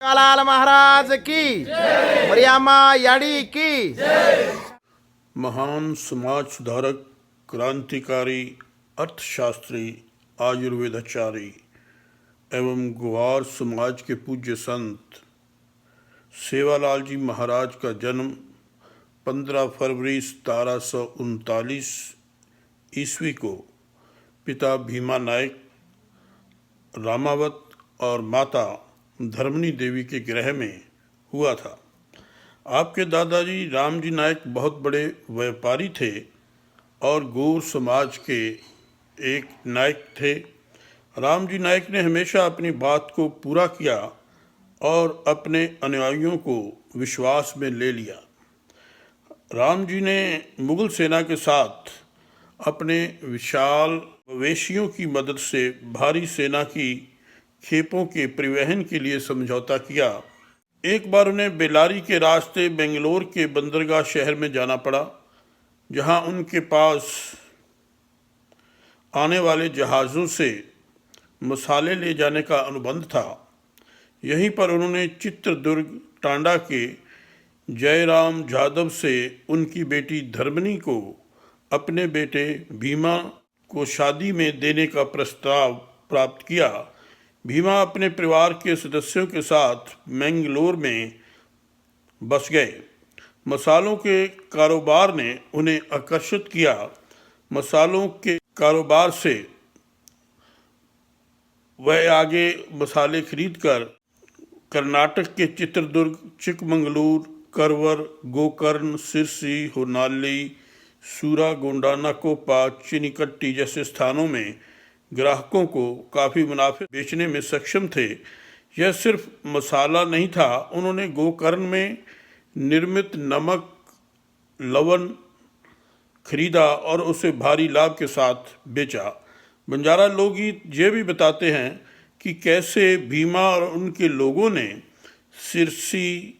कालाल महाराज की, मरियम्मा याडी की। महान समाज सुधारक, क्रांतिकारी, अर्थशास्त्री, आयुर्वेदाचार्य एवं ग्वार समाज के पूज्य संत सेवालाल जी महाराज का जन्म 15 फरवरी 1739 ईस्वी को पिता भीमा नायक रामावत और माता धर्मनी देवी के गृह में हुआ था। आपके दादाजी रामजी नायक बहुत बड़े व्यापारी थे और गौर समाज के एक नायक थे। रामजी नायक ने हमेशा अपनी बात को पूरा किया और अपने अनुयायियों को विश्वास में ले लिया। रामजी ने मुगल सेना के साथ अपने विशाल मवेशियों की मदद से भारी सेना की खेपों के परिवहन के लिए समझौता किया। एक बार उन्हें बेलारी के रास्ते बेंगलोर के बंदरगाह शहर में जाना पड़ा, जहां उनके पास आने वाले जहाज़ों से मसाले ले जाने का अनुबंध था। यहीं पर उन्होंने चित्रदुर्ग टांडा के जयराम जाधव से उनकी बेटी धर्मनी को अपने बेटे भीमा को शादी में देने का प्रस्ताव प्राप्त किया। भीमा अपने परिवार के सदस्यों के साथ मैंगलोर में बस गए। मसालों के कारोबार ने उन्हें आकर्षित किया। मसालों के कारोबार से वह आगे मसाले खरीदकर कर्नाटक के चित्रदुर्ग, चिकमंगलूर, करवर, गोकर्ण, सिरसी, होनाली, सूरागोंडा, नाकोपा, चिनीकट्टी जैसे स्थानों में ग्राहकों को काफ़ी मुनाफे बेचने में सक्षम थे। यह सिर्फ मसाला नहीं था, उन्होंने गोकर्ण में निर्मित नमक, लवण खरीदा और उसे भारी लाभ के साथ बेचा। बंजारा लोकगीत ये भी बताते हैं कि कैसे भीमा और उनके लोगों ने सिरसी,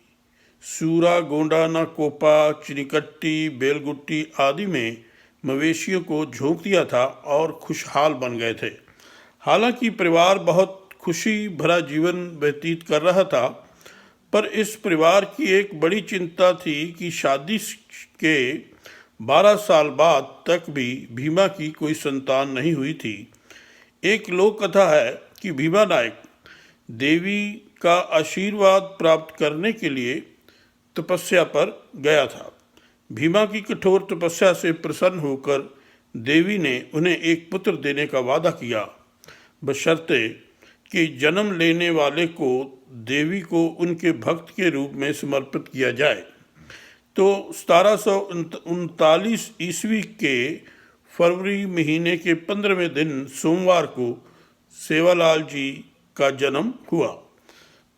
सूरागोंडा, नाकोपा, चिनीकट्टी, बेलगुट्टी आदि में मवेशियों को झोंक दिया था और खुशहाल बन गए थे। हालांकि परिवार बहुत खुशी भरा जीवन व्यतीत कर रहा था, पर इस परिवार की एक बड़ी चिंता थी कि शादी के 12 साल बाद तक भी भीमा की कोई संतान नहीं हुई थी। एक लोक कथा है कि भीमा नायक देवी का आशीर्वाद प्राप्त करने के लिए तपस्या पर गया था। भीमा की कठोर तपस्या से प्रसन्न होकर देवी ने उन्हें एक पुत्र देने का वादा किया, बशर्ते कि जन्म लेने वाले को देवी को उनके भक्त के रूप में समर्पित किया जाए। तो 1739 ईस्वी के फरवरी महीने के 15वें दिन सोमवार को सेवालाल जी का जन्म हुआ।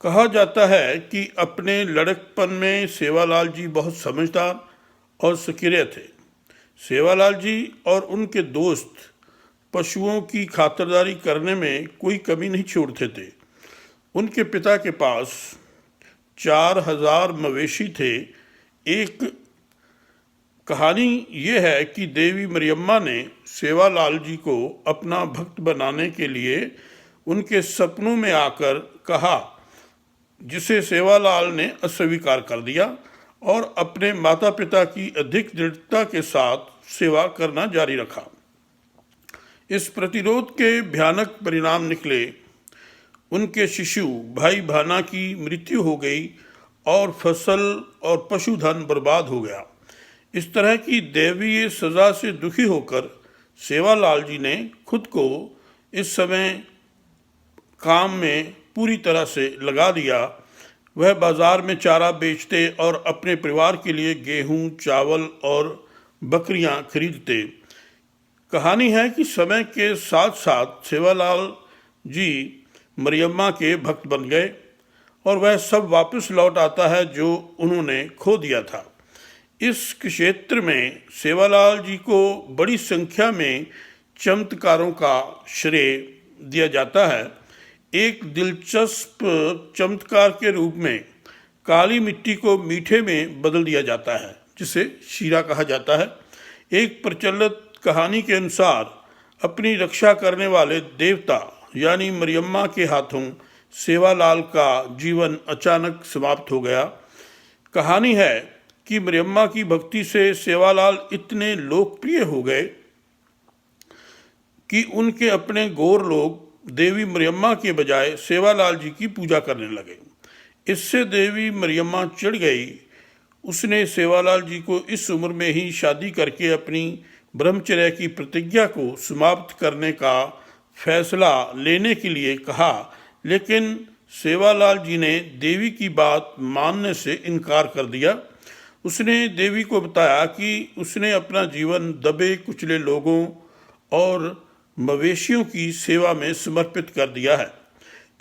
कहा जाता है कि अपने लड़कपन में सेवालाल जी बहुत समझदार और सक्रिय थे। सेवालाल जी और उनके दोस्त पशुओं की खातिरदारी करने में कोई कमी नहीं छोड़ते थे। उनके पिता के पास 4000 मवेशी थे। एक कहानी ये है कि देवी मरियम्मा ने सेवालाल जी को अपना भक्त बनाने के लिए उनके सपनों में आकर कहा, जिसे सेवालाल ने अस्वीकार कर दिया और अपने माता पिता की अधिक दृढ़ता के साथ सेवा करना जारी रखा। इस प्रतिरोध के भयानक परिणाम निकले। उनके शिशु भाई भाना की मृत्यु हो गई और फसल और पशुधन बर्बाद हो गया। इस तरह की दैवीय सजा से दुखी होकर सेवालाल जी ने खुद को इस समय काम में पूरी तरह से लगा दिया। वह बाज़ार में चारा बेचते और अपने परिवार के लिए गेहूं, चावल और बकरियां खरीदते। कहानी है कि समय के साथ साथ सेवालाल जी मरियम्मा के भक्त बन गए और वह सब वापस लौट आता है जो उन्होंने खो दिया था। इस क्षेत्र में सेवालाल जी को बड़ी संख्या में चमत्कारों का श्रेय दिया जाता है। एक दिलचस्प चमत्कार के रूप में काली मिट्टी को मीठे में बदल दिया जाता है, जिसे शीरा कहा जाता है। एक प्रचलित कहानी के अनुसार अपनी रक्षा करने वाले देवता यानी मरियम्मा के हाथों सेवालाल का जीवन अचानक समाप्त हो गया। कहानी है कि मरियम्मा की भक्ति से सेवालाल इतने लोकप्रिय हो गए कि उनके अपने गौर लोग देवी मरियम्मा के बजाय सेवालाल जी की पूजा करने लगे। इससे देवी मरियम्मा चिढ़ गई। उसने सेवालाल जी को इस उम्र में ही शादी करके अपनी ब्रह्मचर्य की प्रतिज्ञा को समाप्त करने का फैसला लेने के लिए कहा, लेकिन सेवालाल जी ने देवी की बात मानने से इनकार कर दिया। उसने देवी को बताया कि उसने अपना जीवन दबे कुचले लोगों और मवेशियों की सेवा में समर्पित कर दिया है।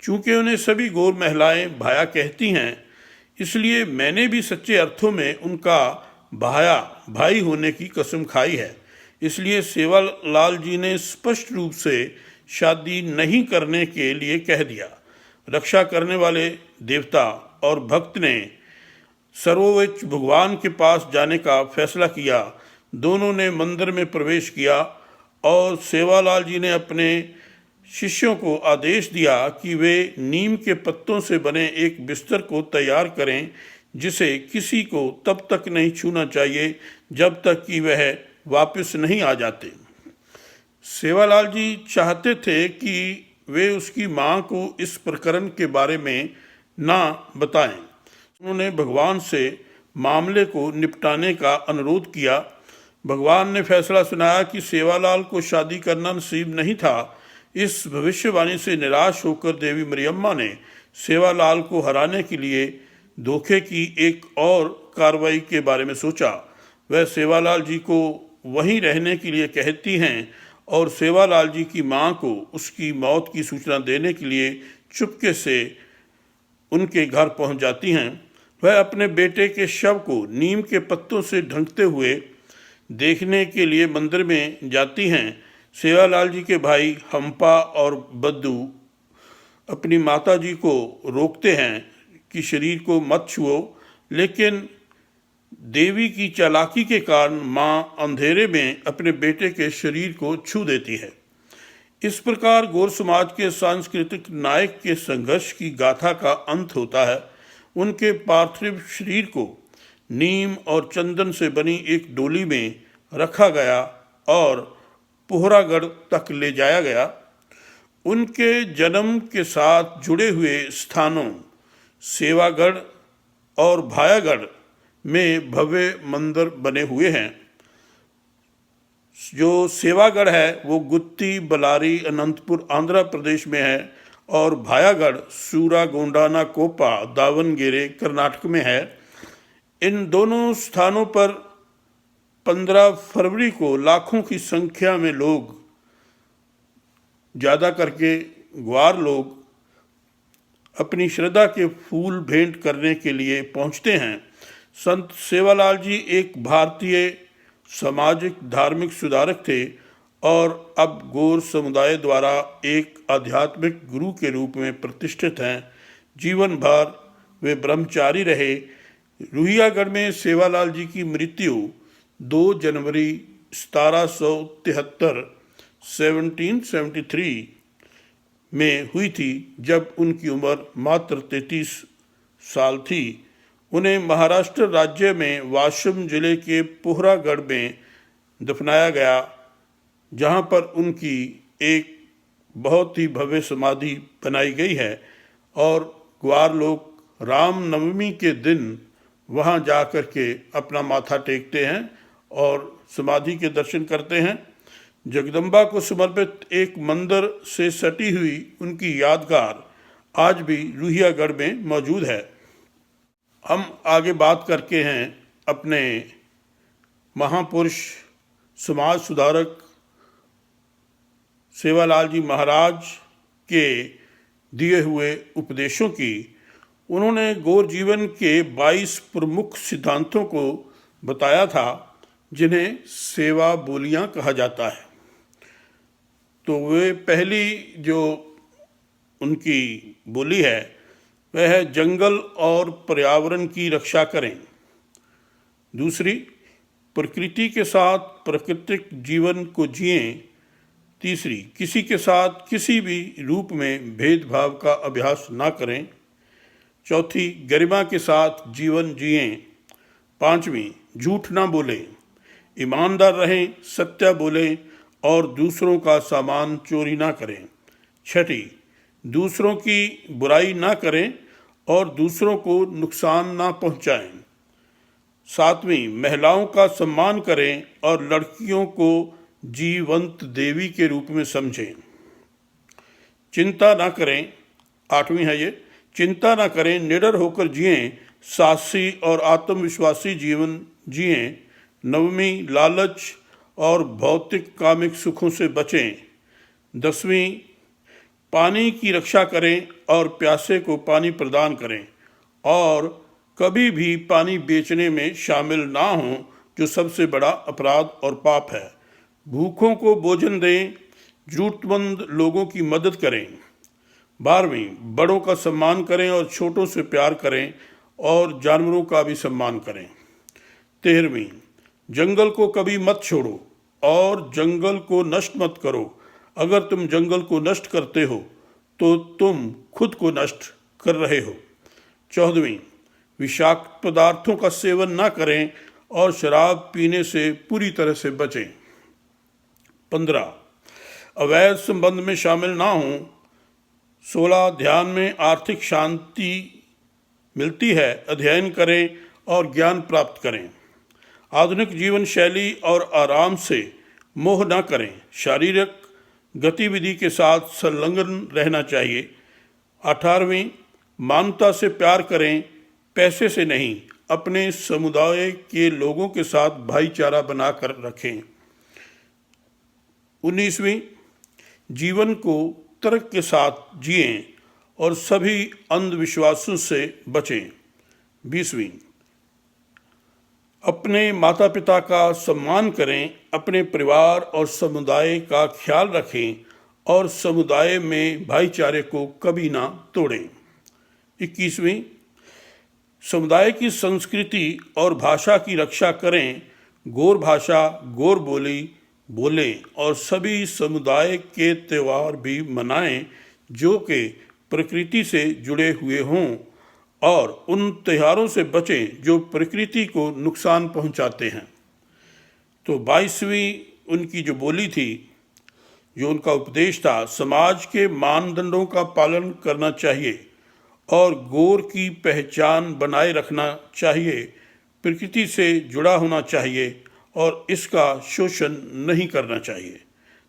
चूँकि उन्हें सभी गौर महिलाएं भाया कहती हैं, इसलिए मैंने भी सच्चे अर्थों में उनका भाई होने की कसम खाई है। इसलिए सेवालाल जी ने स्पष्ट रूप से शादी नहीं करने के लिए कह दिया। रक्षा करने वाले देवता और भक्त ने सर्वोच्च भगवान के पास जाने का फैसला किया। दोनों ने मंदिर में प्रवेश किया और सेवालाल जी ने अपने शिष्यों को आदेश दिया कि वे नीम के पत्तों से बने एक बिस्तर को तैयार करें, जिसे किसी को तब तक नहीं छूना चाहिए जब तक कि वह वापस नहीं आ जाते। सेवालाल जी चाहते थे कि वे उसकी माँ को इस प्रकरण के बारे में ना बताएं। उन्होंने भगवान से मामले को निपटाने का अनुरोध किया। भगवान ने फैसला सुनाया कि सेवालाल को शादी करना नसीब नहीं था। इस भविष्यवाणी से निराश होकर देवी मरियम्मा ने सेवालाल को हराने के लिए धोखे की एक और कार्रवाई के बारे में सोचा। वह सेवालाल जी को वहीं रहने के लिए कहती हैं और सेवालाल जी की मां को उसकी मौत की सूचना देने के लिए चुपके से उनके घर पहुंच जाती हैं। वह अपने बेटे के शव को नीम के पत्तों से ढंकते हुए देखने के लिए मंदिर में जाती हैं। सेवालाल जी के भाई हम्पा और बद्दू अपनी माता जी को रोकते हैं कि शरीर को मत छुओ, लेकिन देवी की चालाकी के कारण माँ अंधेरे में अपने बेटे के शरीर को छू देती है। इस प्रकार गौर समाज के सांस्कृतिक नायक के संघर्ष की गाथा का अंत होता है। उनके पार्थिव शरीर को नीम और चंदन से बनी एक डोली में रखा गया और पोहरागढ़ तक ले जाया गया। उनके जन्म के साथ जुड़े हुए स्थानों सेवागढ़ और भायागढ़ में भव्य मंदिर बने हुए हैं। जो सेवागढ़ है वो गुत्ती, बलारी, अनंतपुर आंध्र प्रदेश में है और भायागढ़ सूरागोंडाना कोपा, दावनगेरे कर्नाटक में है। इन दोनों स्थानों पर 15 फरवरी को लाखों की संख्या में लोग, ज़्यादा करके ग्वार लोग, अपनी श्रद्धा के फूल भेंट करने के लिए पहुंचते हैं। संत सेवालाल जी एक भारतीय सामाजिक धार्मिक सुधारक थे और अब गौर समुदाय द्वारा एक आध्यात्मिक गुरु के रूप में प्रतिष्ठित हैं। जीवन भर वे ब्रह्मचारी रहे। रुहियागढ़ में सेवालाल जी की मृत्यु 2 जनवरी 1773 1773 में हुई थी, जब उनकी उम्र मात्र 33 साल थी। उन्हें महाराष्ट्र राज्य में वाशिम जिले के पोहरागढ़ में दफनाया गया, जहां पर उनकी एक बहुत ही भव्य समाधि बनाई गई है और ग्वार लोग रामनवमी के दिन वहां जा कर के अपना माथा टेकते हैं और समाधि के दर्शन करते हैं। जगदम्बा को समर्पित एक मंदिर से सटी हुई उनकी यादगार आज भी रुहियागढ़ में मौजूद है। हम आगे बात करके हैं अपने महापुरुष समाज सुधारक सेवालाल जी महाराज के दिए हुए उपदेशों की। उन्होंने गौर जीवन के 22 प्रमुख सिद्धांतों को बताया था, जिन्हें सेवा बोलियां कहा जाता है। तो वे पहली जो उनकी बोली है वह है जंगल और पर्यावरण की रक्षा करें। दूसरी, प्रकृति के साथ प्राकृतिक जीवन को जिएं। तीसरी, किसी के साथ किसी भी रूप में भेदभाव का अभ्यास ना करें। चौथी, गरिमा के साथ जीवन जिएं। पांचवी, झूठ ना बोलें, ईमानदार रहें, सत्य बोलें और दूसरों का सामान चोरी ना करें। छठी, दूसरों की बुराई ना करें और दूसरों को नुकसान ना पहुंचाएं। सातवीं, महिलाओं का सम्मान करें और लड़कियों को जीवंत देवी के रूप में समझें। चिंता ना करें, आठवीं है ये, चिंता ना करें, निडर होकर जिएं, साहसी और आत्मविश्वासी जीवन जिएं। नववीं, लालच और भौतिक कामिक सुखों से बचें। दसवीं, पानी की रक्षा करें और प्यासे को पानी प्रदान करें और कभी भी पानी बेचने में शामिल ना हों, जो सबसे बड़ा अपराध और पाप है। भूखों को भोजन दें, जरूरतमंद लोगों की मदद करें। 12वीं, बड़ों का सम्मान करें और छोटों से प्यार करें और जानवरों का भी सम्मान करें। 13वीं, जंगल को कभी मत छोड़ो और जंगल को नष्ट मत करो। अगर तुम जंगल को नष्ट करते हो तो तुम खुद को नष्ट कर रहे हो। 14वीं, विषाक्त पदार्थों का सेवन ना करें और शराब पीने से पूरी तरह से बचें। 15, अवैध संबंध में शामिल ना हों। 16, ध्यान में आर्थिक शांति मिलती है, अध्ययन करें और ज्ञान प्राप्त करें। आधुनिक जीवन शैली और आराम से मोह न करें, शारीरिक गतिविधि के साथ संलग्न रहना चाहिए। 18वीं, मानवता से प्यार करें, पैसे से नहीं, अपने समुदाय के लोगों के साथ भाईचारा बनाकर रखें। 19वीं, जीवन को तर्क के साथ जिएं और सभी अंधविश्वासों से बचें। 20वीं, अपने माता पिता का सम्मान करें, अपने परिवार और समुदाय का ख्याल रखें और समुदाय में भाईचारे को कभी ना तोड़ें। 21वीं, समुदाय की संस्कृति और भाषा की रक्षा करें, गौर भाषा, गौर बोली बोलें और सभी समुदाय के त्यौहार भी मनाएं जो कि प्रकृति से जुड़े हुए हों और उन त्योहारों से बचें जो प्रकृति को नुकसान पहुंचाते हैं। तो 22वीं उनकी जो बोली थी, जो उनका उपदेश था, समाज के मानदंडों का पालन करना चाहिए और गौर की पहचान बनाए रखना चाहिए, प्रकृति से जुड़ा होना चाहिए और इसका शोषण नहीं करना चाहिए।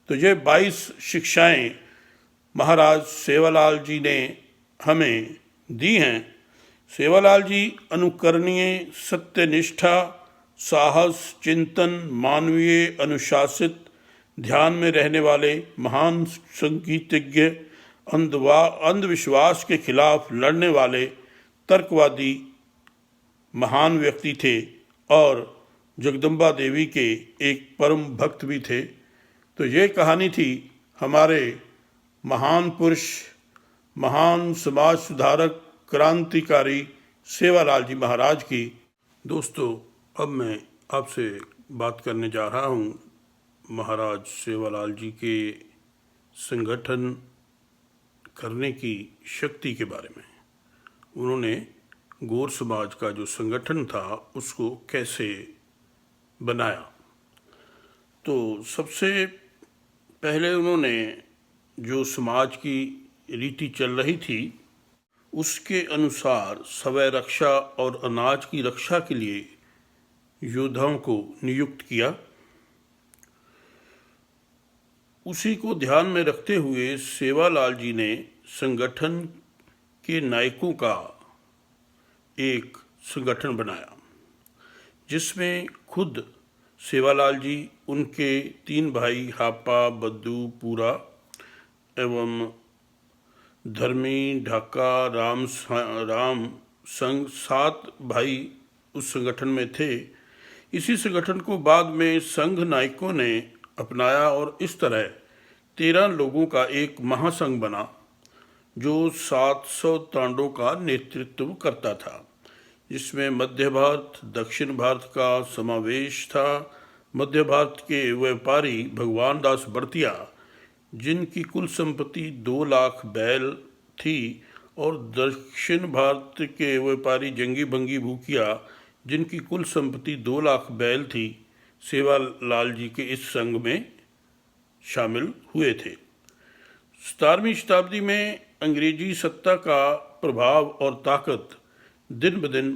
तो ये 22 शिक्षाएं महाराज सेवालाल जी ने हमें दी हैं। सेवालाल जी अनुकरणीय, सत्यनिष्ठा, साहस, चिंतन, मानवीय, अनुशासित, ध्यान में रहने वाले महान संगीतज्ञ, अंधविश्वास के खिलाफ लड़ने वाले तर्कवादी महान व्यक्ति थे और जगदम्बा देवी के एक परम भक्त भी थे। तो ये कहानी थी हमारे महान पुरुष, महान समाज सुधारक, क्रांतिकारी सेवालाल जी महाराज की। दोस्तों, अब मैं आपसे बात करने जा रहा हूँ महाराज सेवालाल जी के संगठन करने की शक्ति के बारे में। उन्होंने गौर समाज का जो संगठन था उसको कैसे बनाया। तो सबसे पहले उन्होंने जो समाज की रीति चल रही थी उसके अनुसार स्वय रक्षा और अनाज की रक्षा के लिए योद्धाओं को नियुक्त किया। उसी को ध्यान में रखते हुए सेवालाल जी ने संगठन के नायकों का एक संगठन बनाया जिसमें खुद सेवालाल जी, उनके 3 भाई हापा, बद्दू, पूरा एवं धर्मी, ढाका, राम संग 7 भाई उस संगठन में थे। इसी संगठन को बाद में संघ नायकों ने अपनाया और इस तरह 13 लोगों का एक महासंघ बना जो 700 तांडों का नेतृत्व करता था, जिसमें मध्य भारत, दक्षिण भारत का समावेश था। मध्य भारत के व्यापारी भगवान दास बड़तिया जिनकी कुल संपत्ति 2 लाख बैल थी, और दक्षिण भारत के व्यापारी जंगी भंगी भूकिया, जिनकी कुल संपत्ति 2 लाख बैल थी, सेवालाल जी के इस संघ में शामिल हुए थे। 17वीं शताब्दी में अंग्रेजी सत्ता का प्रभाव और ताकत दिन ब दिन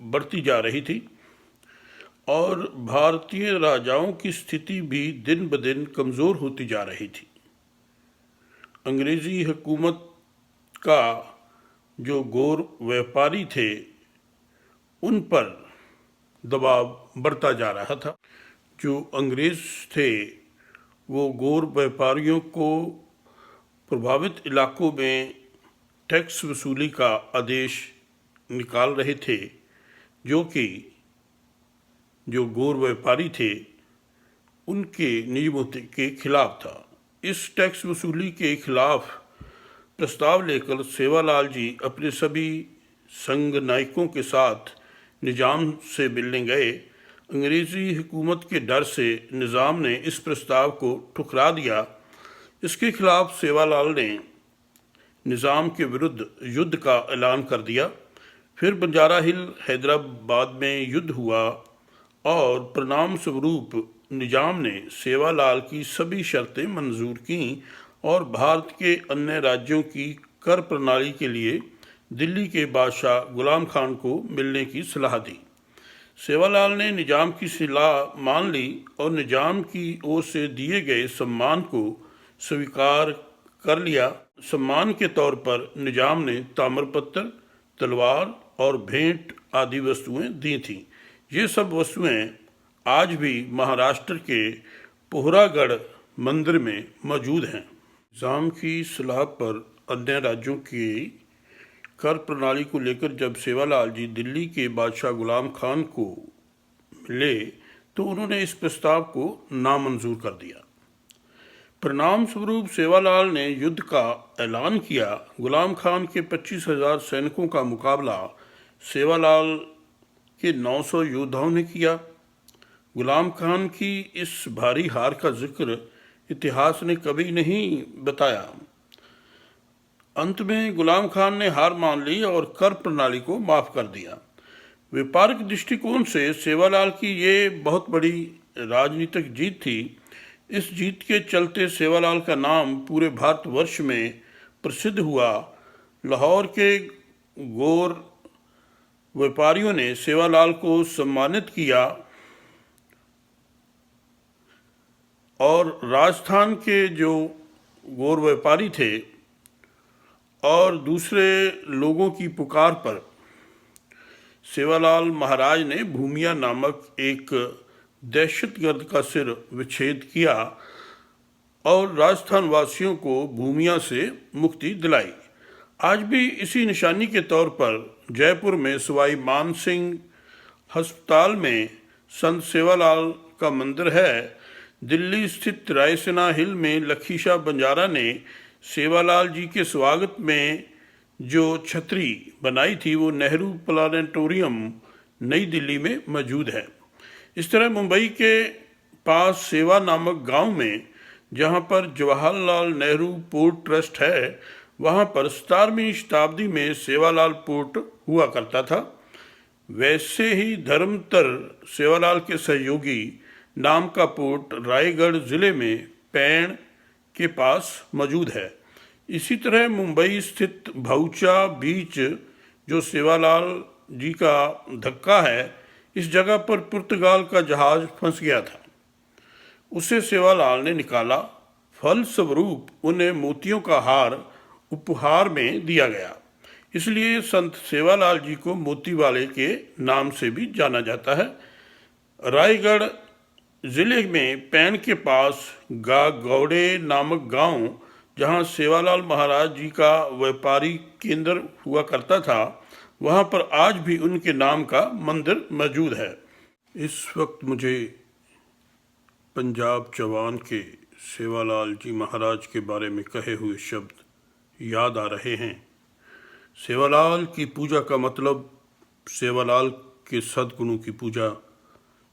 बढ़ती जा रही थी और भारतीय राजाओं की स्थिति भी दिन ब दिन कमज़ोर होती जा रही थी। अंग्रेज़ी हुकूमत का जो गोर व्यापारी थे उन पर दबाव बढ़ता जा रहा था। जो अंग्रेज़ थे वो गोर व्यापारियों को प्रभावित इलाकों में टैक्स वसूली का आदेश निकाल रहे थे, जो कि जो गोर व्यापारी थे उनके नियमों के खिलाफ था। इस टैक्स वसूली के खिलाफ प्रस्ताव लेकर सेवालाल जी अपने सभी संघ नायकों के साथ निजाम से मिलने गए। अंग्रेज़ी हुकूमत के डर से निज़ाम ने इस प्रस्ताव को ठुकरा दिया। इसके खिलाफ सेवालाल ने निज़ाम के विरुद्ध युद्ध का ऐलान कर दिया। फिर बंजारा हिल हैदराबाद में युद्ध हुआ और परिणाम स्वरूप निजाम ने सेवालाल की सभी शर्तें मंजूर कीं और भारत के अन्य राज्यों की कर प्रणाली के लिए दिल्ली के बादशाह गुलाम खान को मिलने की सलाह दी। सेवालाल ने निजाम की सलाह मान ली और निजाम की ओर से दिए गए सम्मान को स्वीकार कर लिया। सम्मान के तौर पर निजाम ने ताम्रपत्र, तलवार और भेंट आदि वस्तुएं दी थीं। ये सब वस्तुएं आज भी महाराष्ट्र के पोहरागढ़ मंदिर में मौजूद हैं। निजाम की सलाह पर अन्य राज्यों की कर प्रणाली को लेकर जब सेवालाल जी दिल्ली के बादशाह गुलाम खान को मिले तो उन्होंने इस प्रस्ताव को नामंजूर कर दिया। परिणाम स्वरूप सेवालाल ने युद्ध का ऐलान किया। गुलाम खान के 25,000 सैनिकों का मुकाबला सेवालाल के 900 योद्धाओं ने किया। गुलाम खान की इस भारी हार का जिक्र इतिहास ने कभी नहीं बताया। अंत में गुलाम खान ने हार मान ली और कर प्रणाली को माफ कर दिया। व्यापारिक दृष्टिकोण से सेवालाल की ये बहुत बड़ी राजनीतिक जीत थी। इस जीत के चलते सेवालाल का नाम पूरे भारतवर्ष में प्रसिद्ध हुआ। लाहौर के गोर व्यापारियों ने सेवालाल को सम्मानित किया और राजस्थान के जो गोर व्यापारी थे और दूसरे लोगों की पुकार पर सेवालाल महाराज ने भूमिया नामक एक दहशतगर्द का सिर विच्छेद किया और राजस्थान वासियों को भूमिया से मुक्ति दिलाई। आज भी इसी निशानी के तौर पर जयपुर में सवाई मान सिंह अस्पताल में संत सेवालाल का मंदिर है। दिल्ली स्थित रायसीना हिल में लखीशा बंजारा ने सेवालाल जी के स्वागत में जो छतरी बनाई थी वो नेहरू प्लानेटोरियम नई दिल्ली में मौजूद है। इस तरह मुंबई के पास सेवा नामक गांव में जहां पर जवाहरलाल नेहरू पोर्ट ट्रस्ट है, वहां पर 17वीं शताब्दी में सेवालाल पोर्ट हुआ करता था। वैसे ही धर्मतर सेवालाल के सहयोगी नाम का पोर्ट रायगढ़ जिले में पैण के पास मौजूद है। इसी तरह मुंबई स्थित भाऊचा बीच जो सेवालाल जी का धक्का है, इस जगह पर पुर्तगाल का जहाज फंस गया था। उसे सेवालाल ने निकाला। फलस्वरूप उन्हें मोतियों का हार उपहार में दिया गया। इसलिए संत सेवालाल जी को मोती वाले के नाम से भी जाना जाता है। रायगढ़ जिले में पैन के पास गागौड़े नामक गांव, जहां सेवालाल महाराज जी का व्यापारी केंद्र हुआ करता था, वहां पर आज भी उनके नाम का मंदिर मौजूद है। इस वक्त मुझे पंजाब चौहान के सेवालाल जी महाराज के बारे में कहे हुए शब्द याद आ रहे हैं। सेवालाल की पूजा का मतलब सेवालाल के सद्गुणों की पूजा।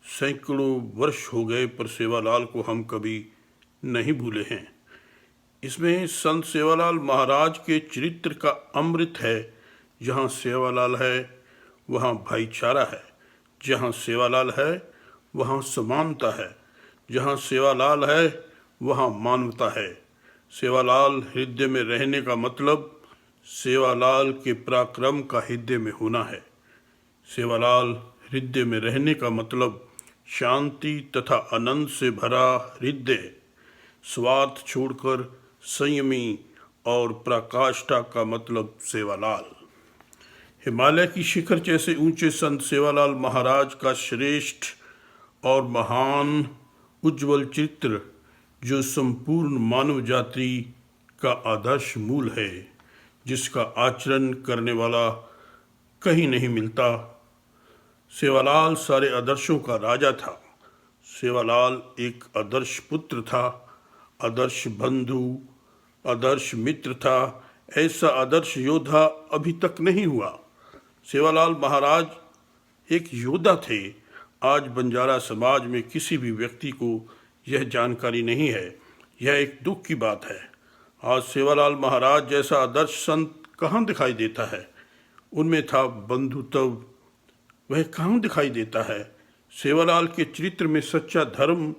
सैकड़ों वर्ष हो गए पर सेवालाल को हम कभी नहीं भूले हैं। इसमें संत सेवालाल महाराज के चरित्र का अमृत है। जहाँ सेवालाल है वहाँ भाईचारा है, जहाँ सेवालाल है वहाँ समानता है, जहाँ सेवालाल है वहाँ मानवता है। सेवालाल हृदय में रहने का मतलब सेवालाल के पराक्रम का हृदय में होना है। सेवालाल हृदय में रहने का मतलब शांति तथा आनंद से भरा हृदय, स्वार्थ छोड़कर संयमी और पराकाष्ठा का मतलब सेवालाल। हिमालय की शिखर जैसे ऊंचे संत सेवालाल महाराज का श्रेष्ठ और महान उज्जवल चित्र, जो संपूर्ण मानव जाति का आदर्श मूल है, जिसका आचरण करने वाला कहीं नहीं मिलता। सेवालाल सारे आदर्शों का राजा था। सेवालाल एक आदर्श पुत्र था, आदर्श बंधु, आदर्श मित्र था। ऐसा आदर्श योद्धा अभी तक नहीं हुआ। सेवालाल महाराज एक योद्धा थे। आज बंजारा समाज में किसी भी व्यक्ति को यह जानकारी नहीं है। यह एक दुख की बात है। आज सेवालाल महाराज जैसा आदर्श संत कहाँ दिखाई देता है। उनमें था बंधुत्व, वह कहाँ दिखाई देता है। सेवालाल के चरित्र में सच्चा धर्म,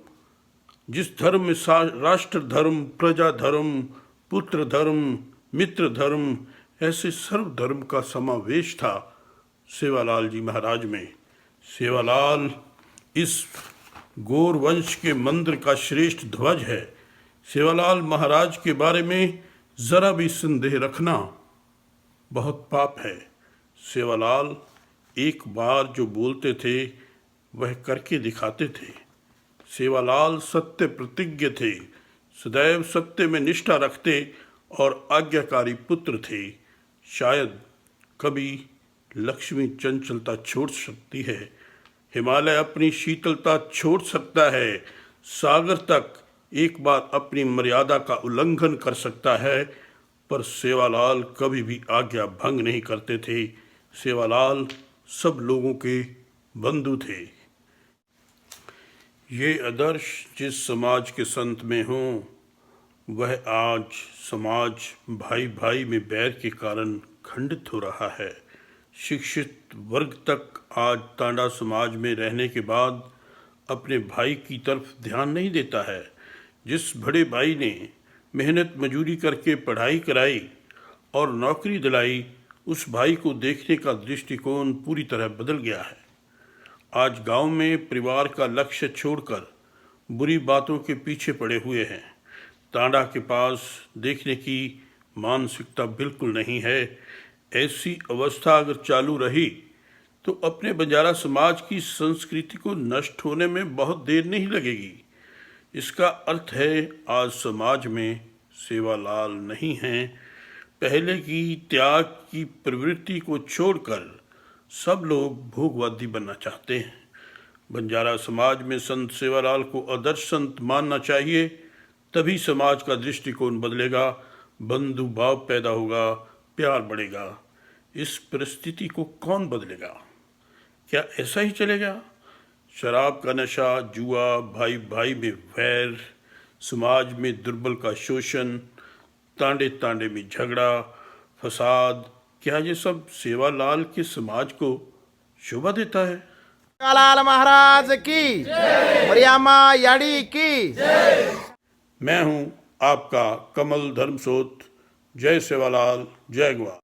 जिस धर्म में राष्ट्र धर्म, प्रजा धर्म, पुत्र धर्म, मित्र धर्म, ऐसे सर्व धर्म का समावेश था सेवालाल जी महाराज में। सेवालाल इस गौर वंश के मंदिर का श्रेष्ठ ध्वज है। सेवालाल महाराज के बारे में जरा भी संदेह रखना बहुत पाप है। सेवालाल एक बार जो बोलते थे वह करके दिखाते थे। सेवालाल सत्य प्रतिज्ञ थे, सदैव सत्य में निष्ठा रखते और आज्ञाकारी पुत्र थे। शायद कभी लक्ष्मी चंचलता छोड़ सकती है, हिमालय अपनी शीतलता छोड़ सकता है, सागर तक एक बार अपनी मर्यादा का उल्लंघन कर सकता है, पर सेवालाल कभी भी आज्ञा भंग नहीं करते थे। सेवालाल सब लोगों के बंधु थे। ये आदर्श जिस समाज के संत में हों, वह आज समाज भाई भाई में बैर के कारण खंडित हो रहा है। शिक्षित वर्ग तक आज तांडा समाज में रहने के बाद अपने भाई की तरफ ध्यान नहीं देता है। जिस बड़े भाई ने मेहनत मजूरी करके पढ़ाई कराई और नौकरी दिलाई, उस भाई को देखने का दृष्टिकोण पूरी तरह बदल गया है। आज गांव में परिवार का लक्ष्य छोड़कर बुरी बातों के पीछे पड़े हुए हैं। तांडा के पास देखने की मानसिकता बिल्कुल नहीं है। ऐसी अवस्था अगर चालू रही तो अपने बंजारा समाज की संस्कृति को नष्ट होने में बहुत देर नहीं लगेगी। इसका अर्थ है आज समाज में सेवालाल नहीं हैं। पहले की त्याग की प्रवृत्ति को छोड़कर सब लोग भोगवादी बनना चाहते हैं। बंजारा समाज में संत सेवालाल को आदर्श संत मानना चाहिए, तभी समाज का दृष्टिकोण बदलेगा, बंधु भाव पैदा होगा, प्यार बढ़ेगा। इस परिस्थिति को कौन बदलेगा? क्या ऐसा ही चलेगा? शराब का नशा, जुआ, भाई भाई में वैर, समाज में दुर्बल का शोषण, तांडे तांडे में झगड़ा, फसाद, क्या ये सब सेवालाल के समाज को शोभा देता है? सेवालाल महाराज की, मरियामा याड़ी की। मैं हूं आपका कमल धर्मसोत। जय सेवालाल, जय ग्वाल।